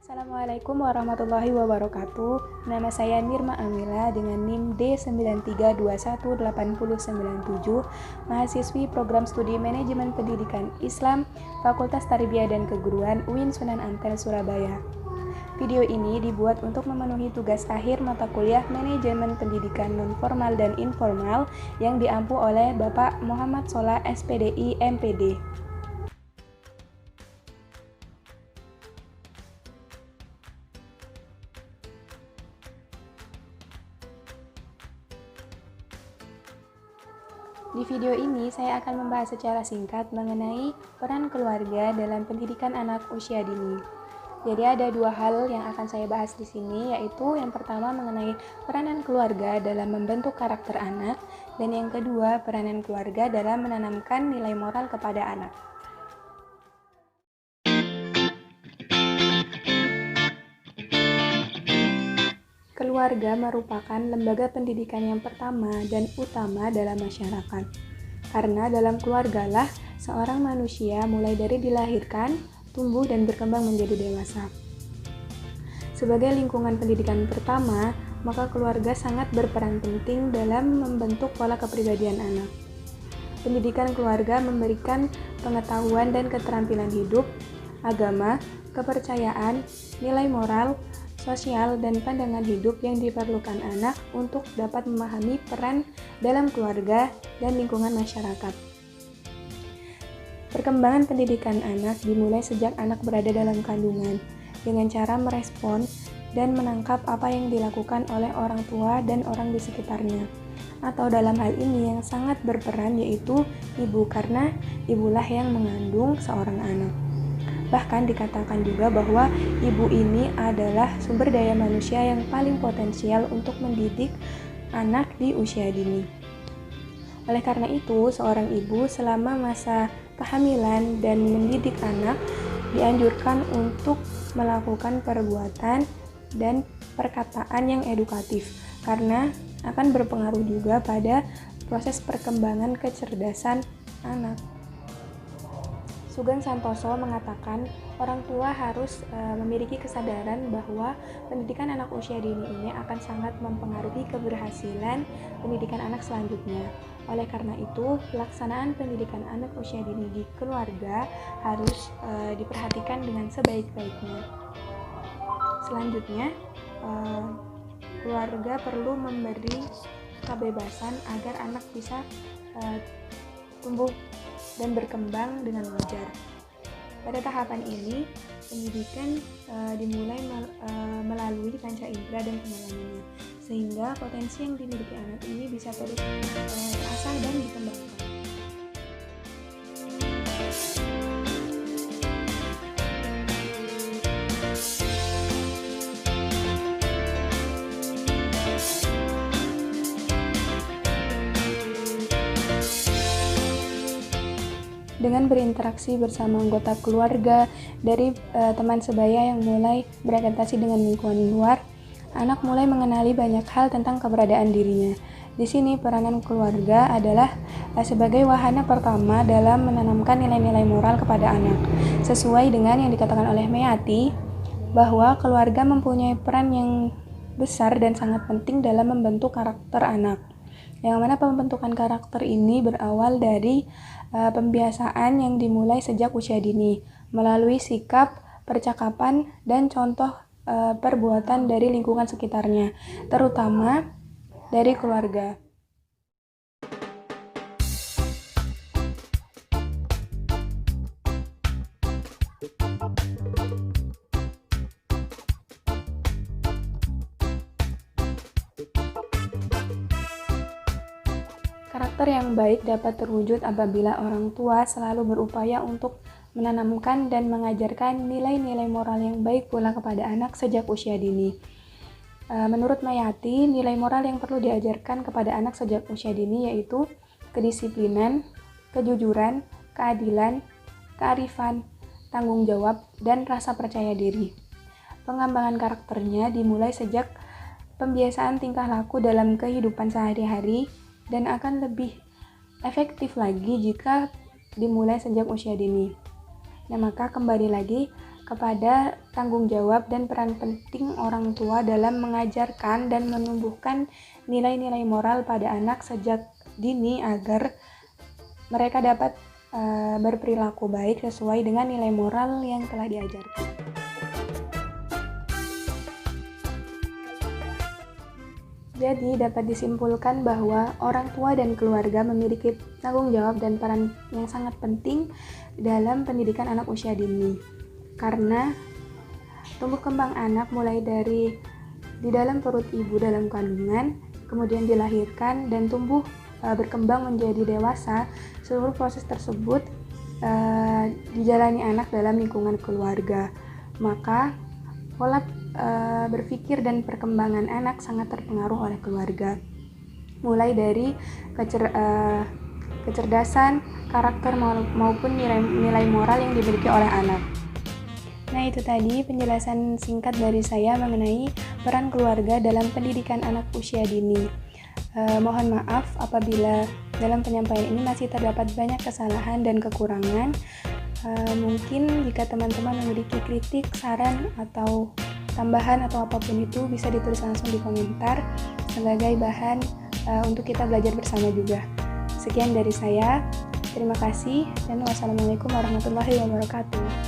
Assalamualaikum warahmatullahi wabarakatuh. Nama saya Nirma Amila dengan NIM D93218097, mahasiswi Program Studi Manajemen Pendidikan Islam, Fakultas Tarbiyah dan Keguruan UIN Sunan Ampel, Surabaya. Video ini dibuat untuk memenuhi tugas akhir mata kuliah Manajemen Pendidikan Non-Formal dan Informal yang diampu oleh Bapak Muhammad Solah, SPDI, MPD. Di video ini saya akan membahas secara singkat mengenai peran keluarga dalam pendidikan anak usia dini. Jadi ada dua hal yang akan saya bahas di sini, yaitu yang pertama mengenai peranan keluarga dalam membentuk karakter anak, dan yang kedua peranan keluarga dalam menanamkan nilai moral kepada anak. Keluarga merupakan lembaga pendidikan yang pertama dan utama dalam masyarakat. Karena dalam keluargalah seorang manusia mulai dari dilahirkan, tumbuh dan berkembang menjadi dewasa. Sebagai lingkungan pendidikan pertama, maka keluarga sangat berperan penting dalam membentuk pola kepribadian anak. Pendidikan keluarga memberikan pengetahuan dan keterampilan hidup, agama, kepercayaan, nilai moral, sosial, dan pandangan hidup yang diperlukan anak untuk dapat memahami peran dalam keluarga dan lingkungan masyarakat. Perkembangan pendidikan anak dimulai sejak anak berada dalam kandungan dengan cara merespon dan menangkap apa yang dilakukan oleh orang tua dan orang di sekitarnya. Atau dalam hal ini yang sangat berperan yaitu ibu, karena ibulah yang mengandung seorang anak. Bahkan dikatakan juga bahwa ibu ini adalah sumber daya manusia yang paling potensial untuk mendidik anak di usia dini. Oleh karena itu, seorang ibu selama masa kehamilan dan mendidik anak dianjurkan untuk melakukan perbuatan dan perkataan yang edukatif, karena akan berpengaruh juga pada proses perkembangan kecerdasan anak. Sugeng Santoso mengatakan orang tua harus memiliki kesadaran bahwa pendidikan anak usia dini ini akan sangat mempengaruhi keberhasilan pendidikan anak selanjutnya. Oleh karena itu, pelaksanaan pendidikan anak usia dini di keluarga harus diperhatikan dengan sebaik-baiknya. Selanjutnya, keluarga perlu memberi kebebasan agar anak bisa tumbuh dan berkembang dengan wajar. Pada tahapan ini, pendidikan dimulai melalui panca indera dan pengalamannya, sehingga potensi yang dimiliki anak ini bisa terus terasah dan dikembangkan. Dengan berinteraksi bersama anggota keluarga dari teman sebaya yang mulai beradaptasi dengan lingkungan luar, anak mulai mengenali banyak hal tentang keberadaan dirinya. Di sini peranan keluarga adalah sebagai wahana pertama dalam menanamkan nilai-nilai moral kepada anak. Sesuai dengan yang dikatakan oleh Meyati, bahwa keluarga mempunyai peran yang besar dan sangat penting dalam membentuk karakter anak. Yang mana pembentukan karakter ini berawal dari pembiasaan yang dimulai sejak usia dini, melalui sikap, percakapan, dan contoh perbuatan dari lingkungan sekitarnya, terutama dari keluarga. Karakter yang baik dapat terwujud apabila orang tua selalu berupaya untuk menanamkan dan mengajarkan nilai-nilai moral yang baik pula kepada anak sejak usia dini. Menurut Mayati, nilai moral yang perlu diajarkan kepada anak sejak usia dini yaitu kedisiplinan, kejujuran, keadilan, kearifan, tanggung jawab, dan rasa percaya diri. Pengembangan karakternya dimulai sejak pembiasaan tingkah laku dalam kehidupan sehari-hari, dan akan lebih efektif lagi jika dimulai sejak usia dini. Nah, maka kembali lagi kepada tanggung jawab dan peran penting orang tua dalam mengajarkan dan menumbuhkan nilai-nilai moral pada anak sejak dini agar mereka dapat berperilaku baik sesuai dengan nilai moral yang telah diajarkan. Jadi dapat disimpulkan bahwa orang tua dan keluarga memiliki tanggung jawab dan peran yang sangat penting dalam pendidikan anak usia dini. Karena tumbuh kembang anak mulai dari di dalam perut ibu dalam kandungan, kemudian dilahirkan dan tumbuh berkembang menjadi dewasa, seluruh proses tersebut dijalani anak dalam lingkungan keluarga. Maka pola berpikir dan perkembangan anak sangat terpengaruh oleh keluarga, mulai dari kecerdasan, karakter maupun nilai moral yang dimiliki oleh anak. Nah, itu tadi penjelasan singkat dari saya mengenai peran keluarga dalam pendidikan anak usia dini. Mohon maaf apabila dalam penyampaian ini masih terdapat banyak kesalahan dan kekurangan. Mungkin jika teman-teman memiliki kritik, saran, atau tambahan atau apapun itu bisa ditulis langsung di komentar sebagai bahan untuk kita belajar bersama juga. Sekian dari saya. Terima kasih dan wassalamualaikum warahmatullahi wabarakatuh.